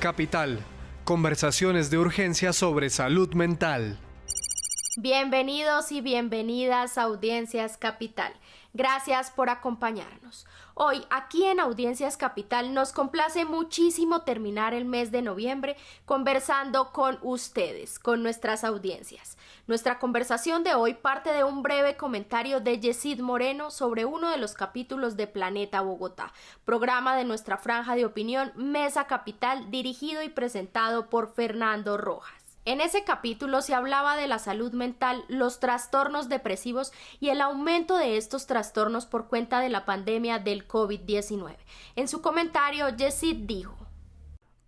Capital. Conversaciones de urgencia sobre salud mental. Bienvenidos y bienvenidas a Audiencias Capital. Gracias por acompañarnos. Hoy, aquí en Audiencias Capital, nos complace muchísimo terminar el mes de noviembre conversando con ustedes, con nuestras audiencias. Nuestra conversación de hoy parte de un breve comentario de Yesid Moreno sobre uno de los capítulos de Planeta Bogotá, programa de nuestra franja de opinión Mesa Capital, dirigido y presentado por Fernando Rojas. En ese capítulo se hablaba de la salud mental, los trastornos depresivos y el aumento de estos trastornos por cuenta de la pandemia del COVID-19. En su comentario, Yesid dijo: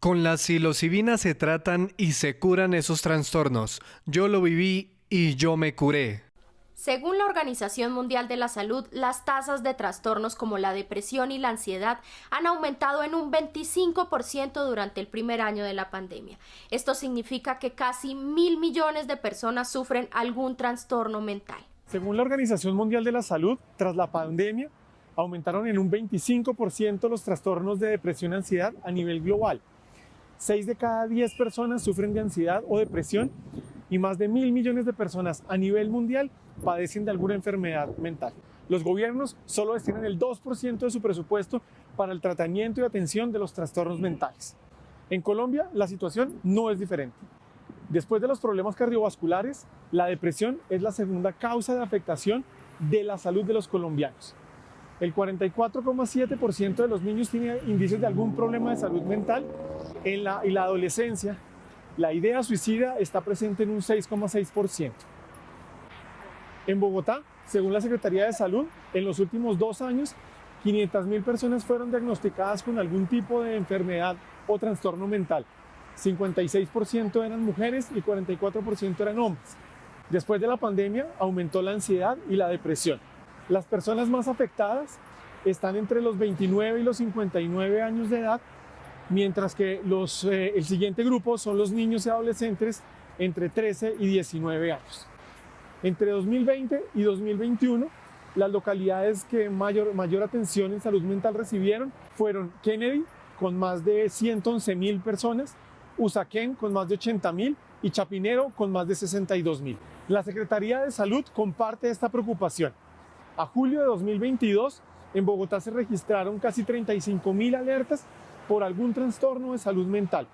Con la psilocibina se tratan y se curan esos trastornos. Yo lo viví y yo me curé. Según la Organización Mundial de la Salud, las tasas de trastornos como la depresión y la ansiedad han aumentado en un 25% durante el primer año de la pandemia. Esto significa que casi 1.000 millones de personas sufren algún trastorno mental. Según la Organización Mundial de la Salud, tras la pandemia, aumentaron en un 25% los trastornos de depresión y ansiedad a nivel global. 6 de cada 10 personas sufren de ansiedad o depresión y más de 1.000 millones de personas a nivel mundial padecen de alguna enfermedad mental. Los gobiernos solo destinan el 2% de su presupuesto para el tratamiento y atención de los trastornos mentales. En Colombia, la situación no es diferente. Después de los problemas cardiovasculares, la depresión es la segunda causa de afectación de la salud de los colombianos. El 44,7% de los niños tiene indicios de algún problema de salud mental. En la adolescencia, la idea suicida está presente en un 6,6%. En Bogotá, según la Secretaría de Salud, en los últimos 2 años, 500.000 personas fueron diagnosticadas con algún tipo de enfermedad o trastorno mental. 56% eran mujeres y 44% eran hombres. Después de la pandemia, aumentó la ansiedad y la depresión. Las personas más afectadas están entre los 29 y los 59 años de edad, mientras que el siguiente grupo son los niños y adolescentes entre 13 y 19 años. Entre 2020 y 2021, las localidades que mayor atención en salud mental recibieron fueron Kennedy, con más de 111.000 personas, Usaquén, con más de 80.000, y Chapinero, con más de 62.000. La Secretaría de Salud comparte esta preocupación. A julio de 2022, en Bogotá se registraron casi 35.000 alertas por algún trastorno de salud mental.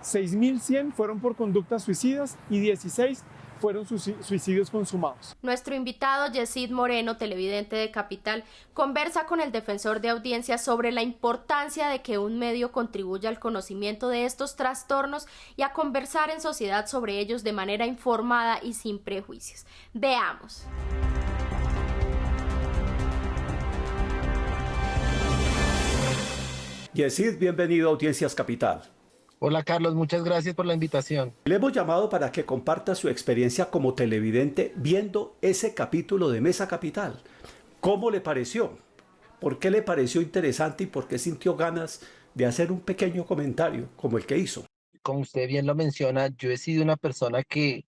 6.100 fueron por conductas suicidas y 16 fueron suicidios consumados. Nuestro invitado, Yesid Moreno, televidente de Capital, conversa con el defensor de audiencia sobre la importancia de que un medio contribuya al conocimiento de estos trastornos y a conversar en sociedad sobre ellos de manera informada y sin prejuicios. Veamos. Yesid, bienvenido a Audiencias Capital. Hola Carlos, muchas gracias por la invitación. Le hemos llamado para que comparta su experiencia como televidente viendo ese capítulo de Mesa Capital. ¿Cómo le pareció? ¿Por qué le pareció interesante y por qué sintió ganas de hacer un pequeño comentario como el que hizo? Como usted bien lo menciona, yo he sido una persona que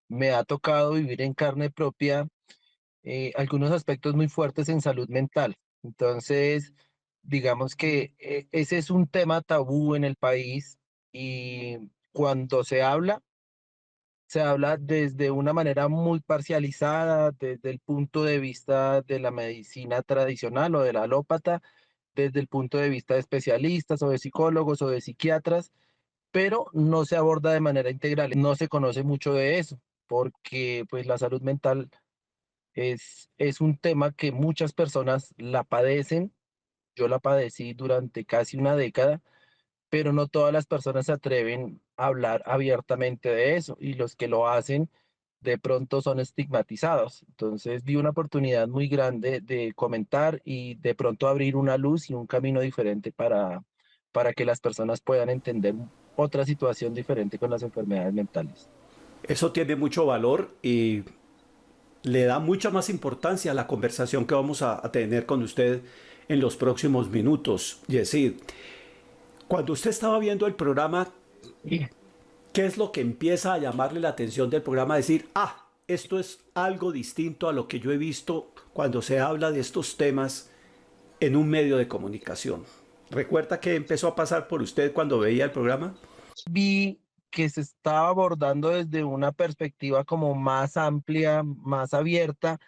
me ha tocado vivir en carne propia algunos aspectos muy fuertes en salud mental. Entonces, digamos que ese es un tema tabú en el país y cuando se habla desde una manera muy parcializada, desde el punto de vista de la medicina tradicional o del alópata, desde el punto de vista de especialistas o de psicólogos o de psiquiatras, pero no se aborda de manera integral. No se conoce mucho de eso, porque pues la salud mental es un tema que muchas personas la padecen. Yo la padecí durante casi una década, pero no todas las personas se atreven a hablar abiertamente de eso y los que lo hacen de pronto son estigmatizados. Entonces vi una oportunidad muy grande de comentar y de pronto abrir una luz y un camino diferente para que las personas puedan entender otra situación diferente con las enfermedades mentales. Eso tiene mucho valor y le da mucha más importancia a la conversación que vamos a tener con usted en los próximos minutos. Yesid, cuando usted estaba viendo el programa, ¿qué es lo que empieza a llamarle la atención del programa? Decir, esto es algo distinto a lo que yo he visto cuando se habla de estos temas en un medio de comunicación. ¿Recuerda qué empezó a pasar por usted cuando veía el programa? Vi que se estaba abordando desde una perspectiva como más amplia, más abierta,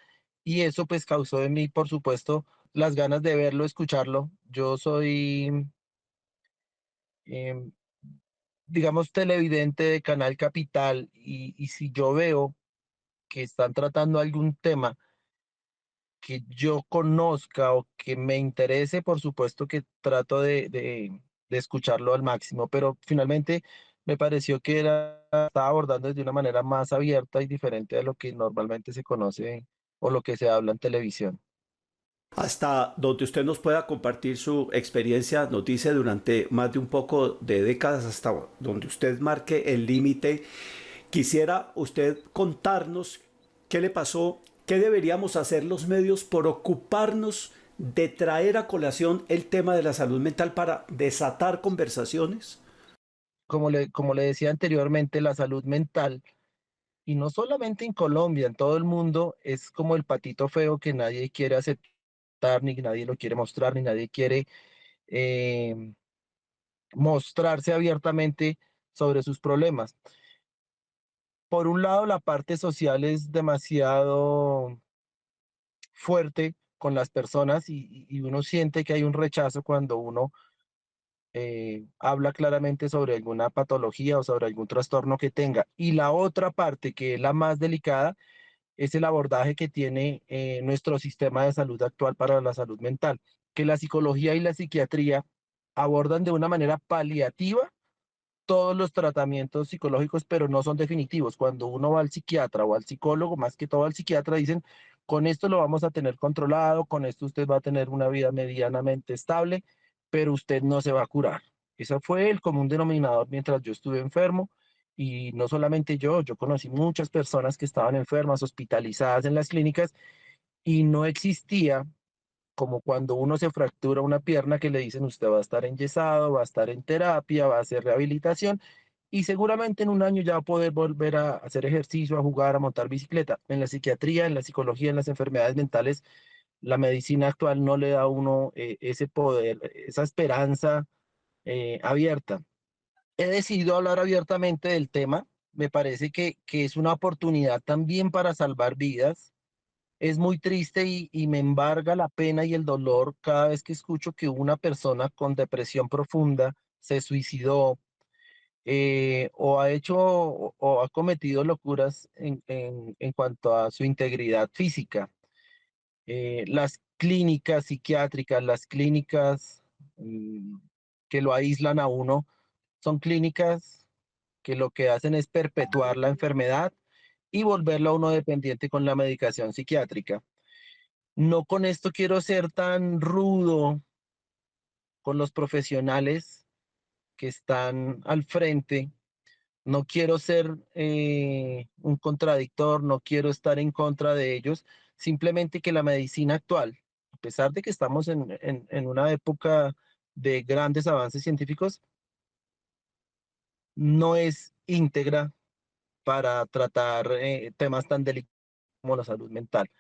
y eso pues causó en mí, por supuesto, las ganas de verlo, escucharlo. Yo soy, em, digamos, televidente de Canal Capital y si yo veo que están tratando algún tema que yo conozca o que me interese, por supuesto que trato de escucharlo al máximo, pero finalmente me pareció que estaba abordando de una manera más abierta y diferente de lo que normalmente se conoce o lo que se habla en televisión. Hasta donde usted nos pueda compartir su experiencia, nos dice durante más de un poco de décadas, hasta donde usted marque el límite. Quisiera usted contarnos qué le pasó, qué deberíamos hacer los medios por ocuparnos de traer a colación el tema de la salud mental para desatar conversaciones. Como le decía anteriormente, la salud mental, y no solamente en Colombia, en todo el mundo, es como el patito feo que nadie quiere aceptar, ni nadie lo quiere mostrar, ni nadie quiere eh, mostrarse abiertamente sobre sus problemas. Por un lado, la parte social es demasiado fuerte con las personas y uno siente que hay un rechazo cuando uno habla claramente sobre alguna patología o sobre algún trastorno que tenga. Y la otra parte, que es la más delicada, es el abordaje que tiene nuestro sistema de salud actual para la salud mental, que la psicología y la psiquiatría abordan de una manera paliativa todos los tratamientos psicológicos, pero no son definitivos. Cuando uno va al psiquiatra o al psicólogo, más que todo al psiquiatra, dicen, con esto lo vamos a tener controlado, con esto usted va a tener una vida medianamente estable, pero usted no se va a curar. Ese fue el común denominador mientras yo estuve enfermo. Y no solamente yo conocí muchas personas que estaban enfermas, hospitalizadas en las clínicas, y no existía como cuando uno se fractura una pierna que le dicen usted va a estar enyesado, va a estar en terapia, va a hacer rehabilitación y seguramente en un año ya va a poder volver a hacer ejercicio, a jugar, a montar bicicleta. En la psiquiatría, en la psicología, en las enfermedades mentales, la medicina actual no le da a uno ese poder, esa esperanza abierta. He decidido hablar abiertamente del tema. Me parece que es una oportunidad también para salvar vidas. Es muy triste y me embarga la pena y el dolor cada vez que escucho que una persona con depresión profunda se suicidó o ha hecho o ha cometido locuras en cuanto a su integridad física. Las clínicas psiquiátricas, las clínicas que lo aíslan a uno, son clínicas que lo que hacen es perpetuar la enfermedad y volverlo a uno dependiente con la medicación psiquiátrica. No con esto quiero ser tan rudo con los profesionales que están al frente. No quiero ser un contradictor, no quiero estar en contra de ellos. Simplemente que la medicina actual, a pesar de que estamos en una época de grandes avances científicos, no es íntegra para tratar temas tan delicados como la salud mental.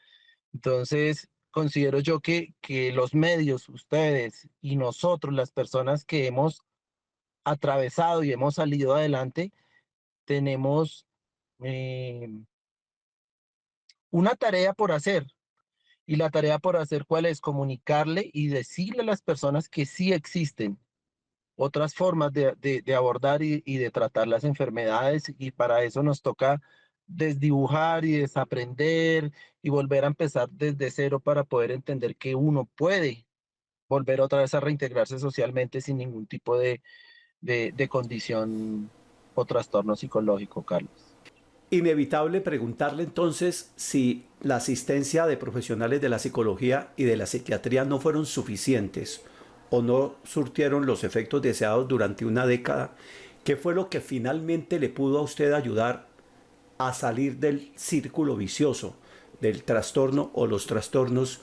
Entonces, considero yo que los medios, ustedes y nosotros, las personas que hemos atravesado y hemos salido adelante, tenemos eh, una tarea por hacer. Y la tarea por hacer, ¿cuál es? Comunicarle y decirle a las personas que sí existen otras formas de abordar y de tratar las enfermedades y para eso nos toca desdibujar y desaprender y volver a empezar desde cero para poder entender que uno puede volver otra vez a reintegrarse socialmente sin ningún tipo de condición o trastorno psicológico, Carlos. Inevitable preguntarle entonces si la asistencia de profesionales de la psicología y de la psiquiatría no fueron suficientes o no surtieron los efectos deseados durante una década. ¿Qué fue lo que finalmente le pudo a usted ayudar a salir del círculo vicioso, del trastorno o los trastornos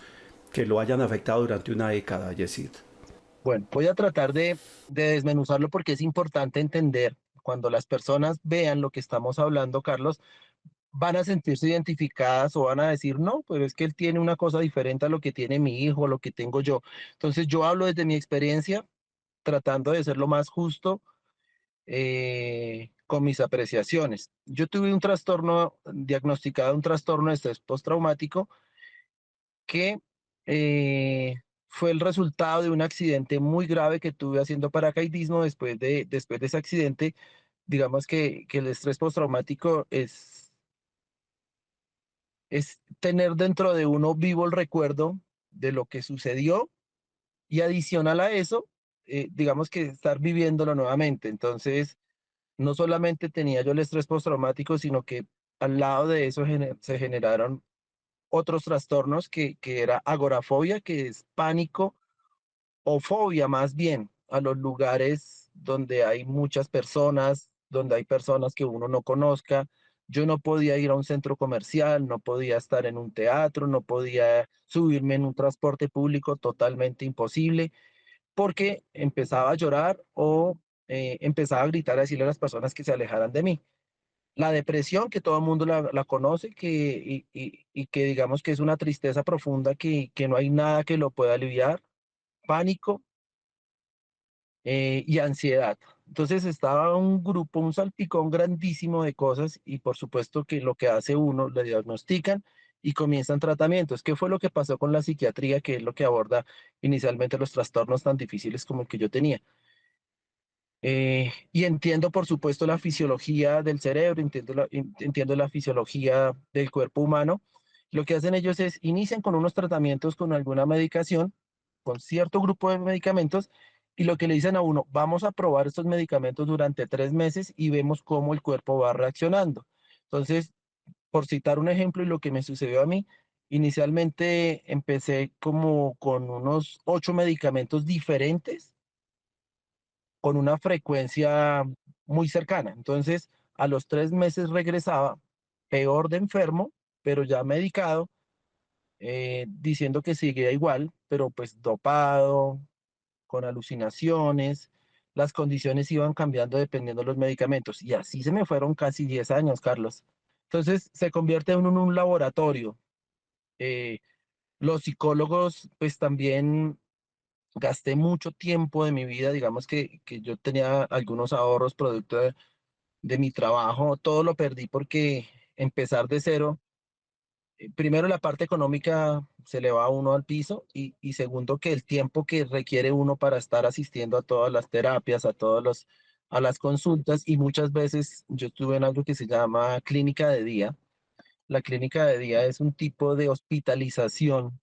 que lo hayan afectado durante una década, Yesid? Bueno, voy a tratar de desmenuzarlo porque es importante entender, cuando las personas vean lo que estamos hablando, Carlos, van a sentirse identificadas o van a decir, no, pero es que él tiene una cosa diferente a lo que tiene mi hijo, lo que tengo yo. Entonces yo hablo desde mi experiencia tratando de ser lo más justo con mis apreciaciones. Yo tuve un trastorno, diagnosticado un trastorno de estrés postraumático que fue el resultado de un accidente muy grave que tuve haciendo paracaidismo. Después de ese accidente, digamos que el estrés postraumático es tener dentro de uno vivo el recuerdo de lo que sucedió y adicional a eso, digamos que estar viviéndolo nuevamente. Entonces, no solamente tenía yo el estrés postraumático, sino que al lado de eso se generaron otros trastornos que era agorafobia, que es pánico o fobia más bien a los lugares donde hay muchas personas, donde hay personas que uno no conozca. Yo no podía ir a un centro comercial, no podía estar en un teatro, no podía subirme en un transporte público, totalmente imposible, porque empezaba a llorar o empezaba a gritar, a decirle a las personas que se alejaran de mí. La depresión, que todo el mundo la conoce, y que digamos que es una tristeza profunda que no hay nada que lo pueda aliviar, pánico y ansiedad. Entonces estaba un grupo, un salpicón grandísimo de cosas y por supuesto que lo que hace uno, le diagnostican y comienzan tratamientos. ¿Qué fue lo que pasó con la psiquiatría, que es lo que aborda inicialmente los trastornos tan difíciles como el que yo tenía? Y entiendo, por supuesto, la fisiología del cerebro, entiendo la fisiología del cuerpo humano. Lo que hacen ellos es inician con unos tratamientos con alguna medicación, con cierto grupo de medicamentos, y lo que le dicen a uno, vamos a probar estos medicamentos durante 3 meses y vemos cómo el cuerpo va reaccionando. Entonces, por citar un ejemplo y lo que me sucedió a mí, inicialmente empecé como con unos 8 medicamentos diferentes con una frecuencia muy cercana. Entonces, a los 3 meses regresaba peor de enfermo, pero ya medicado, diciendo que seguía igual, pero pues dopado, con alucinaciones. Las condiciones iban cambiando dependiendo de los medicamentos. Y así se me fueron casi 10 años, Carlos. Entonces, se convierte uno en un laboratorio. Eh, los psicólogos, pues también gasté mucho tiempo de mi vida, digamos que yo tenía algunos ahorros producto de mi trabajo, todo lo perdí porque empezar de cero, primero la parte económica se le va a uno al piso y segundo que el tiempo que requiere uno para estar asistiendo a todas las terapias, a las consultas y muchas veces yo estuve en algo que se llama clínica de día. La clínica de día es un tipo de hospitalización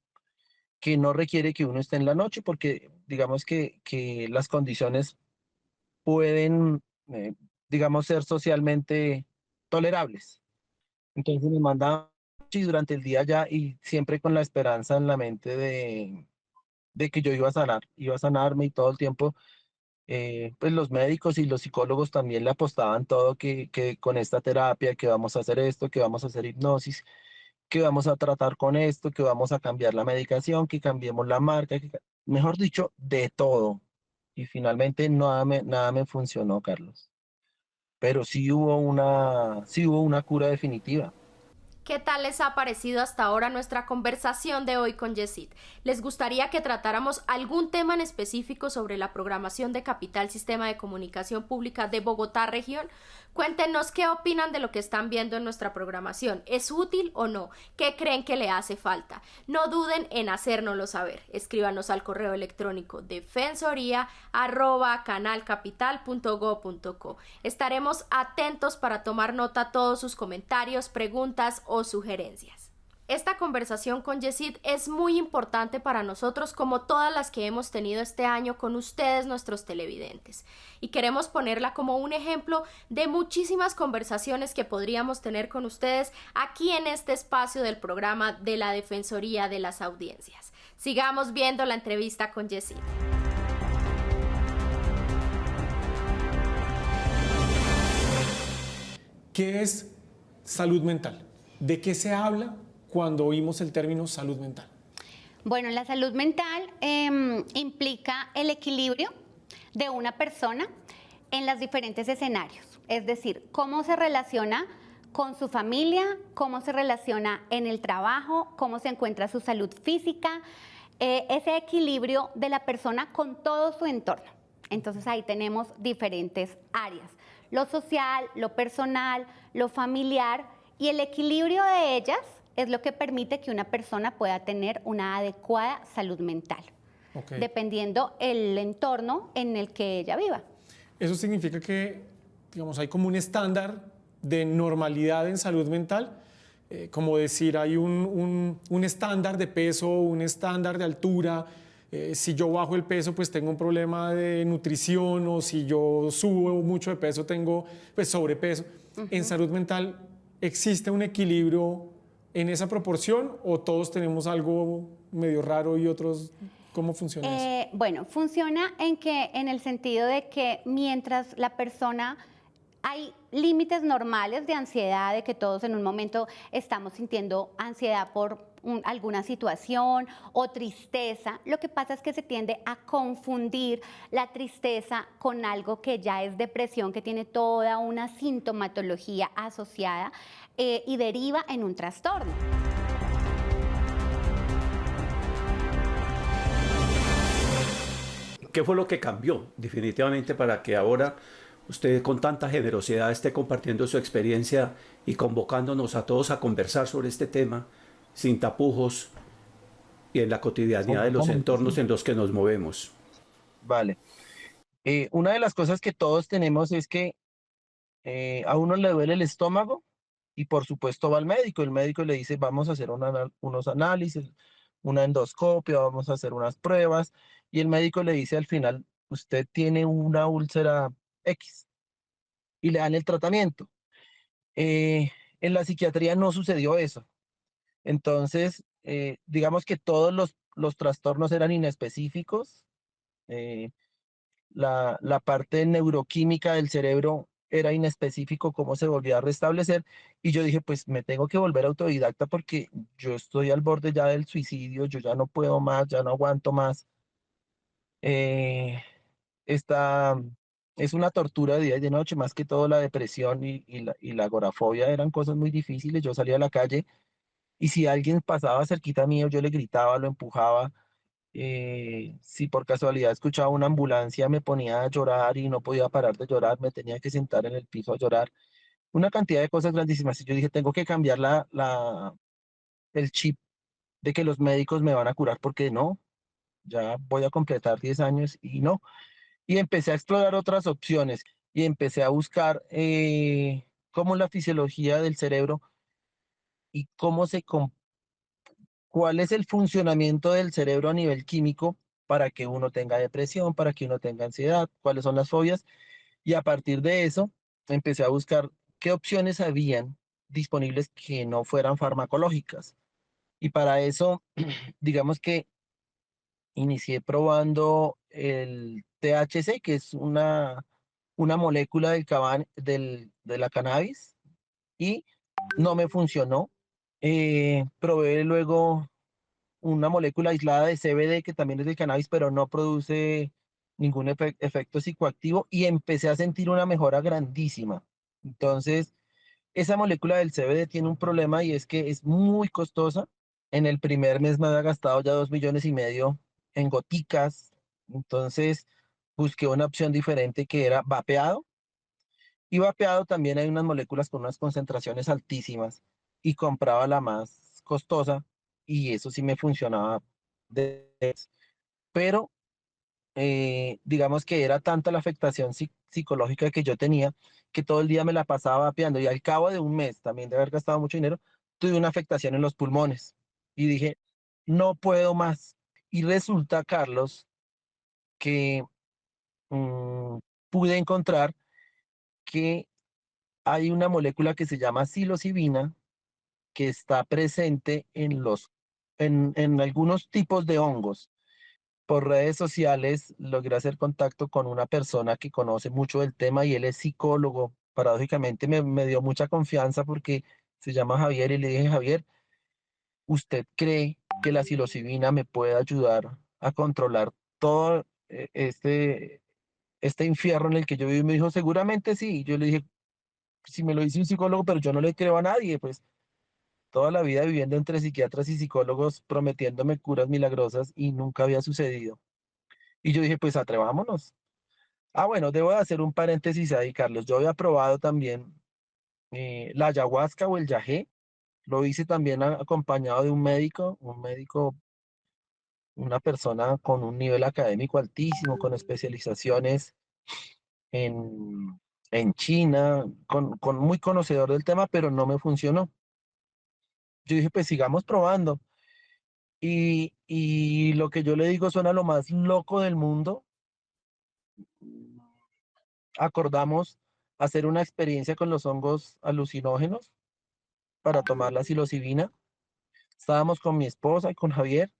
que no requiere que uno esté en la noche porque digamos que las condiciones pueden, digamos, ser socialmente tolerables. Entonces me mandaban y durante el día ya y siempre con la esperanza en la mente de que yo iba a sanarme y todo el tiempo, pues los médicos y los psicólogos también le apostaban todo que con esta terapia, que vamos a hacer esto, que vamos a hacer hipnosis, que vamos a tratar con esto, que vamos a cambiar la medicación, que cambiemos la marca, mejor dicho, de todo. Y finalmente nada me funcionó, Carlos. Pero sí hubo una cura definitiva. ¿Qué tal les ha parecido hasta ahora nuestra conversación de hoy con Yesid? ¿Les gustaría que tratáramos algún tema en específico sobre la programación de Capital Sistema de Comunicación Pública de Bogotá Región? Cuéntenos qué opinan de lo que están viendo en nuestra programación. ¿Es útil o no? ¿Qué creen que le hace falta? No duden en hacérnoslo saber. Escríbanos al correo electrónico defensoría@canalcapital.go.co. Estaremos atentos para tomar nota de todos sus comentarios, preguntas o sugerencias. Esta conversación con Yesid es muy importante para nosotros, como todas las que hemos tenido este año con ustedes, nuestros televidentes, y queremos ponerla como un ejemplo de muchísimas conversaciones que podríamos tener con ustedes aquí en este espacio del programa de la Defensoría de las Audiencias. Sigamos viendo la entrevista con Yesid. ¿Qué es salud mental? ¿De qué se habla cuando oímos el término salud mental? Bueno, la salud mental implica el equilibrio de una persona en los diferentes escenarios, es decir, cómo se relaciona con su familia, cómo se relaciona en el trabajo, cómo se encuentra su salud física, ese equilibrio de la persona con todo su entorno. Entonces ahí tenemos diferentes áreas, lo social, lo personal, lo familiar, y el equilibrio de ellas es lo que permite que una persona pueda tener una adecuada salud mental, dependiendo el entorno en el que ella viva. Eso significa que, digamos, hay como un estándar de normalidad en salud mental, como decir, hay un estándar de peso, un estándar de altura. Si yo bajo el peso, pues tengo un problema de nutrición, o si yo subo mucho de peso, tengo pues sobrepeso. En salud mental, ¿existe un equilibrio en esa proporción o todos tenemos algo medio raro y otros? ¿Cómo funciona eso? Bueno, funciona en el sentido de que mientras la persona, hay límites normales de ansiedad, de que todos en un momento estamos sintiendo ansiedad por alguna situación o tristeza. Lo que pasa es que se tiende a confundir la tristeza con algo que ya es depresión, que tiene toda una sintomatología asociada y deriva en un trastorno. ¿Qué fue lo que cambió definitivamente para que ahora usted con tanta generosidad esté compartiendo su experiencia y convocándonos a todos a conversar sobre este tema sin tapujos y en la cotidianidad de los entornos en los que nos movemos? Vale. Una de las cosas que todos tenemos es que a uno le duele el estómago y por supuesto va al médico. El médico le dice, vamos a hacer unos análisis, una endoscopia, vamos a hacer unas pruebas, y el médico le dice al final, usted tiene una úlcera X, y le dan el tratamiento. En la psiquiatría no sucedió eso. Entonces, digamos que todos los trastornos eran inespecíficos. La parte neuroquímica del cerebro era inespecífico, cómo se volvía a restablecer. Y yo dije, pues me tengo que volver autodidacta porque yo estoy al borde ya del suicidio, yo ya no puedo más, ya no aguanto más. Eh, esta es una tortura de día y de noche, más que todo la depresión y la agorafobia eran cosas muy difíciles. Yo salía a la calle y si alguien pasaba cerquita mío, yo le gritaba, lo empujaba. Si por casualidad escuchaba una ambulancia, me ponía a llorar y no podía parar de llorar, me tenía que sentar en el piso a llorar. Una cantidad de cosas grandísimas. Y yo dije, tengo que cambiar el chip de que los médicos me van a curar, porque no, ya voy a completar 10 años y no. Y empecé a explorar otras opciones y empecé a buscar cómo la fisiología del cerebro y cuál es el funcionamiento del cerebro a nivel químico para que uno tenga depresión, para que uno tenga ansiedad, cuáles son las fobias. Y a partir de eso, empecé a buscar qué opciones habían disponibles que no fueran farmacológicas. Y para eso, digamos que inicié probando el THC, que es una molécula de la cannabis, y no me funcionó. Probé luego una molécula aislada de CBD, que también es del cannabis, pero no produce ningún efecto psicoactivo, y empecé a sentir una mejora grandísima. Entonces, esa molécula del CBD tiene un problema y es que es muy costosa. En el primer mes me había gastado ya 2,5 millones en goticas. Entonces, busqué una opción diferente que era vapeado. Y vapeado también hay unas moléculas con unas concentraciones altísimas y compraba la más costosa y eso sí me funcionaba. Pero digamos que era tanta la afectación psicológica que yo tenía que todo el día me la pasaba vapeando y al cabo de un mes también de haber gastado mucho dinero, tuve una afectación en los pulmones y dije, no puedo más. Y resulta, Carlos, que mm, pude encontrar que hay una molécula que se llama psilocibina que está presente en algunos tipos de hongos. Por redes sociales logré hacer contacto con una persona que conoce mucho del tema y él es psicólogo. Paradójicamente me dio mucha confianza porque se llama Javier y le dije, Javier, ¿usted cree que la psilocibina me puede ayudar a controlar todo este infierno en el que yo vivo? Y me dijo, seguramente sí. Yo le dije, si me lo dice un psicólogo, pero yo no le creo a nadie, pues toda la vida viviendo entre psiquiatras y psicólogos prometiéndome curas milagrosas y nunca había sucedido. Y yo dije, pues atrevámonos. Ah, bueno, debo de hacer un paréntesis ahí, Carlos. Yo había probado también la ayahuasca o el yagé. Lo hice también acompañado de un médico, una persona con un nivel académico altísimo, con especializaciones en, en China, con muy conocedor del tema, pero no me funcionó. Yo dije, pues sigamos probando. Y lo que yo le digo suena lo más loco del mundo. Acordamos hacer una experiencia con los hongos alucinógenos para tomar la psilocibina. Estábamos con mi esposa y con Javier.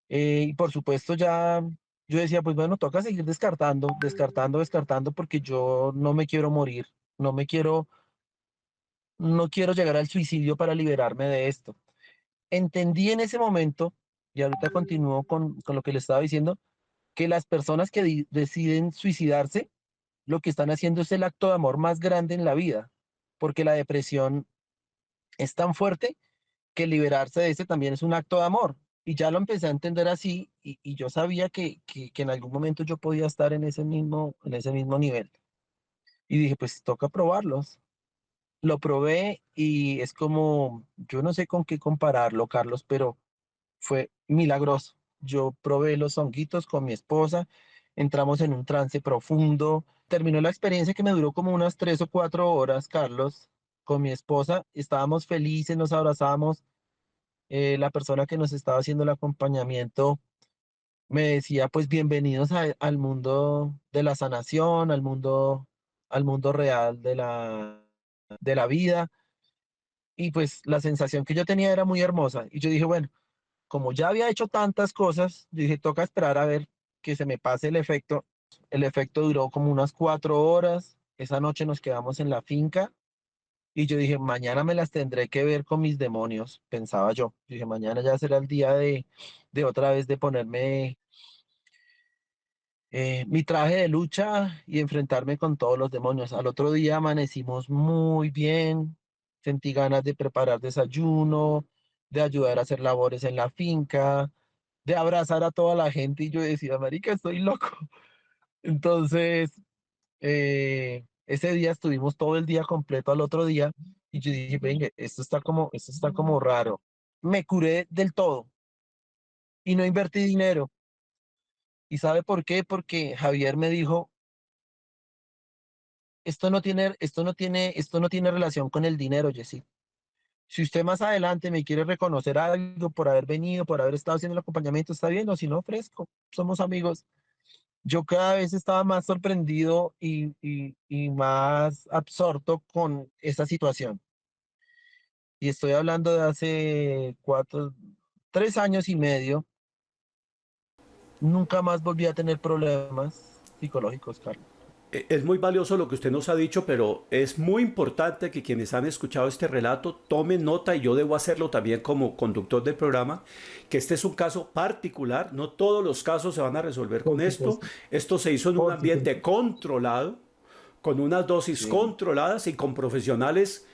Y por supuesto ya yo decía, pues bueno, toca seguir descartando, descartando, descartando, porque yo no me quiero morir, no me quiero, no quiero llegar al suicidio para liberarme de esto. Entendí en ese momento, y ahorita continúo con lo que le estaba diciendo, que las personas que deciden suicidarse, lo que están haciendo es el acto de amor más grande en la vida, porque la depresión es tan fuerte que liberarse de ese también es un acto de amor. Y ya lo empecé a entender así y yo sabía que en algún momento yo podía estar en ese mismo nivel. Y dije, pues toca probarlos. Lo probé y es como, yo no sé con qué compararlo, Carlos, pero fue milagroso. Yo probé los honguitos con mi esposa, entramos en un trance profundo. Terminó la experiencia que me duró como unas 3 o 4 horas, Carlos, con mi esposa. Estábamos felices, nos abrazamos. La persona que nos estaba haciendo el acompañamiento me decía, pues bienvenidos al mundo de la sanación, al mundo real de la vida. Y pues la sensación que yo tenía era muy hermosa. Y yo dije, bueno, como ya había hecho tantas cosas, yo dije, toca esperar a ver que se me pase el efecto. El efecto duró como unas 4 horas. Esa noche nos quedamos en la finca y yo dije, mañana me las tendré que ver con mis demonios, pensaba yo. Yo dije, mañana ya será el día de otra vez de ponerme mi traje de lucha y enfrentarme con todos los demonios. Al otro día amanecimos muy bien, sentí ganas de preparar desayuno, de ayudar a hacer labores en la finca, de abrazar a toda la gente y yo decía, marica, estoy loco. Entonces, ese día estuvimos todo el día completo al otro día y yo dije, venga, esto está como raro. Me curé del todo y no invertí dinero. ¿Y sabe por qué? Porque Javier me dijo, esto no tiene relación con el dinero, Jessy. Si usted más adelante me quiere reconocer algo por haber venido, por haber estado haciendo el acompañamiento, está bien, o si no, ofrezco, somos amigos. Yo cada vez estaba más sorprendido y más absorto con esta situación. Y estoy hablando de hace 3 años y medio. Nunca más volví a tener problemas psicológicos, Carlos. Es muy valioso lo que usted nos ha dicho, pero es muy importante que quienes han escuchado este relato tomen nota, y yo debo hacerlo también como conductor del programa, que este es un caso particular. No todos los casos se van a resolver con Por esto. supuesto, Esto se hizo en un por supuesto. ambiente controlado, con unas dosis Sí. controladas y con profesionales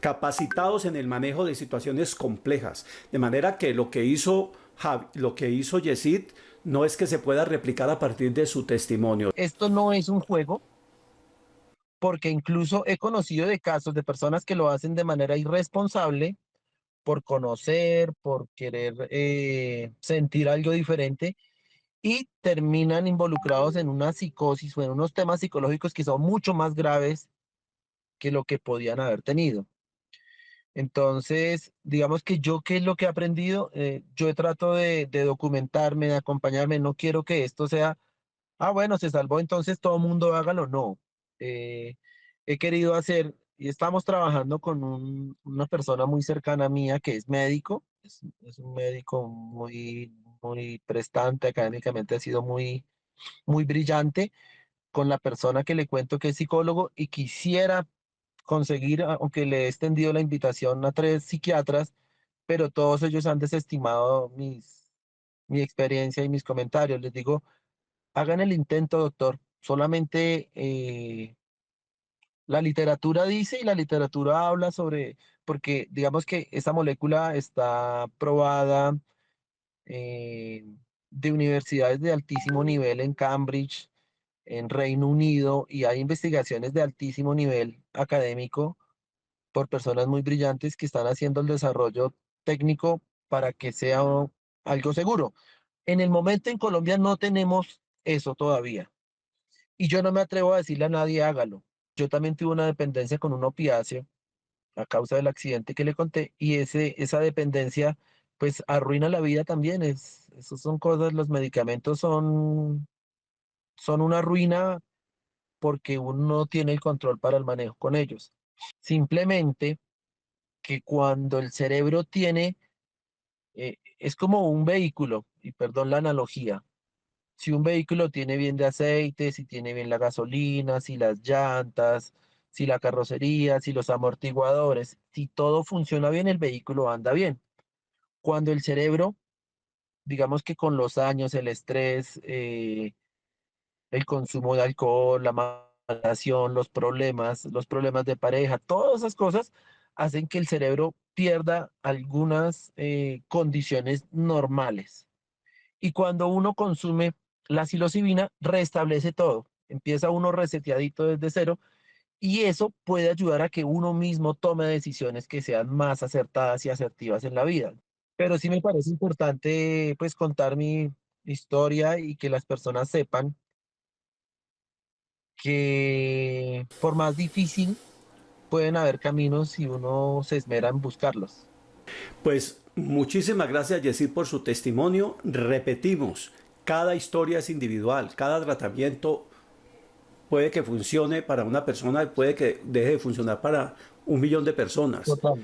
capacitados en el manejo de situaciones complejas. De manera que lo que hizo Yesid no es que se pueda replicar a partir de su testimonio. Esto no es un juego, porque incluso he conocido de casos de personas que lo hacen de manera irresponsable por conocer, por querer sentir algo diferente y terminan involucrados en una psicosis o en unos temas psicológicos que son mucho más graves que lo que podían haber tenido. Entonces, digamos que yo, ¿qué es lo que he aprendido? Yo trato de documentarme, de acompañarme. No quiero que esto sea, ah, bueno, se salvó, entonces todo el mundo hágalo. No. Eh, He querido hacer, y estamos trabajando con una persona muy cercana a mía que es médico, es un médico muy prestante, académicamente ha sido muy brillante, con la persona que le cuento que es psicólogo y quisiera conseguir, aunque le he extendido la invitación a 3 psiquiatras, pero todos ellos han desestimado mi experiencia y mis comentarios. Les digo, hagan el intento, doctor. Solamente la literatura dice y la literatura habla sobre, porque digamos que esa molécula está probada eh, de universidades de altísimo nivel en Cambridge, en Reino Unido y hay investigaciones de altísimo nivel académico por personas muy brillantes que están haciendo el desarrollo técnico para que sea algo seguro. En el momento en Colombia no tenemos eso todavía. Y yo no me atrevo a decirle a nadie hágalo. Yo también tuve una dependencia con un opiáceo a causa del accidente que le conté y esa dependencia pues arruina la vida también. Esas son cosas, los medicamentos son una ruina porque uno no tiene el control para el manejo con ellos. Simplemente que cuando el cerebro tiene, es como un vehículo, y perdón la analogía, si un vehículo tiene bien de aceite, si tiene bien la gasolina, si las llantas, si la carrocería, si los amortiguadores, si todo funciona bien, el vehículo anda bien. Cuando el cerebro, digamos que con los años, el estrés, el consumo de alcohol, la malación, los problemas de pareja, todas esas cosas hacen que el cerebro pierda algunas condiciones normales. Y cuando uno consume la psilocibina, restablece todo. Empieza uno reseteadito desde cero y eso puede ayudar a que uno mismo tome decisiones que sean más acertadas y asertivas en la vida. Pero sí me parece importante pues contar mi historia y que las personas sepan que por más difícil pueden haber caminos si uno se esmera en buscarlos. Pues muchísimas gracias, Yesid, por su testimonio. Repetimos, cada historia es individual, cada tratamiento puede que funcione para una persona y puede que deje de funcionar para 1 millón de personas. Total.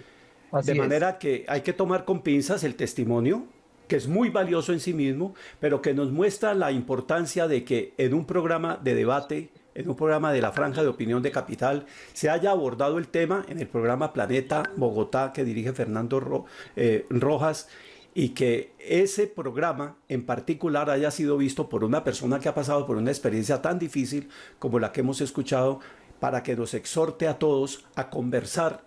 Así De es. manera que hay que tomar con pinzas el testimonio, que es muy valioso en sí mismo, pero que nos muestra la importancia de que en un programa de debate, en un programa de la Franja de Opinión de Capital, se haya abordado el tema en el programa Planeta Bogotá que dirige Fernando Rojas, y que ese programa en particular haya sido visto por una persona que ha pasado por una experiencia tan difícil como la que hemos escuchado, para que nos exhorte a todos a conversar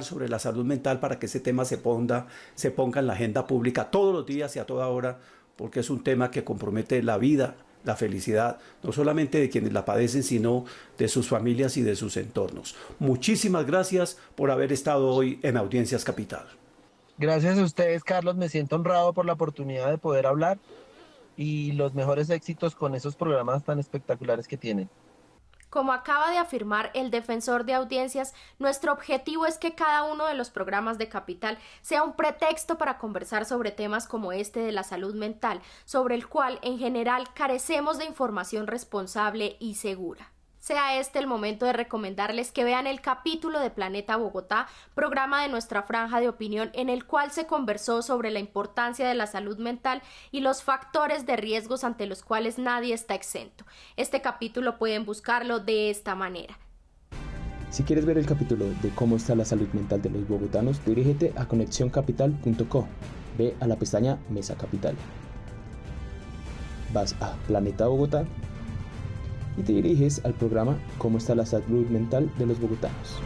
sobre la salud mental, para que ese tema se ponga en la agenda pública todos los días y a toda hora, porque es un tema que compromete la vida, la felicidad, no solamente de quienes la padecen, sino de sus familias y de sus entornos. Muchísimas gracias por haber estado hoy en Audiencias Capital. Gracias a ustedes, Carlos. Me siento honrado por la oportunidad de poder hablar y los mejores éxitos con esos programas tan espectaculares que tienen. Como acaba de afirmar el defensor de audiencias, nuestro objetivo es que cada uno de los programas de Capital sea un pretexto para conversar sobre temas como este de la salud mental, sobre el cual en general carecemos de información responsable y segura. Sea este el momento de recomendarles que vean el capítulo de Planeta Bogotá, programa de nuestra franja de opinión en el cual se conversó sobre la importancia de la salud mental y los factores de riesgos ante los cuales nadie está exento. Este capítulo pueden buscarlo de esta manera. Si quieres ver el capítulo de cómo está la salud mental de los bogotanos, dirígete a conexioncapital.co. Ve a la pestaña Mesa Capital. Vas a Planeta Bogotá y te diriges al programa Cómo está la salud mental de los bogotanos.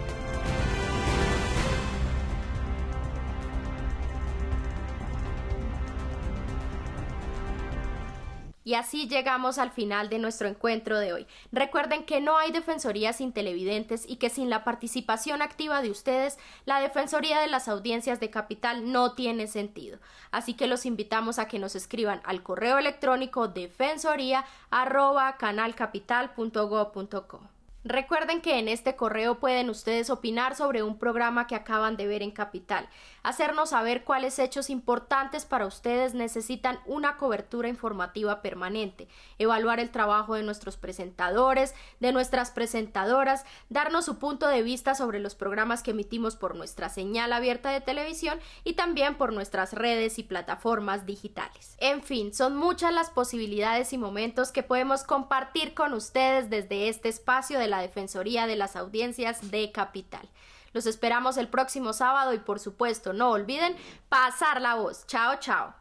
Y así llegamos al final de nuestro encuentro de hoy. Recuerden que no hay defensorías sin televidentes y que sin la participación activa de ustedes, la defensoría de las audiencias de Capital no tiene sentido. Así que los invitamos a que nos escriban al correo electrónico defensoría@canalcapital.go.co. Recuerden que en este correo pueden ustedes opinar sobre un programa que acaban de ver en Capital, hacernos saber cuáles hechos importantes para ustedes necesitan una cobertura informativa permanente, evaluar el trabajo de nuestros presentadores, de nuestras presentadoras, darnos su punto de vista sobre los programas que emitimos por nuestra señal abierta de televisión y también por nuestras redes y plataformas digitales. En fin, son muchas las posibilidades y momentos que podemos compartir con ustedes desde este espacio de la Defensoría de las Audiencias de Capital. Los esperamos el próximo sábado y por supuesto no olviden pasar la voz. Chao, chao.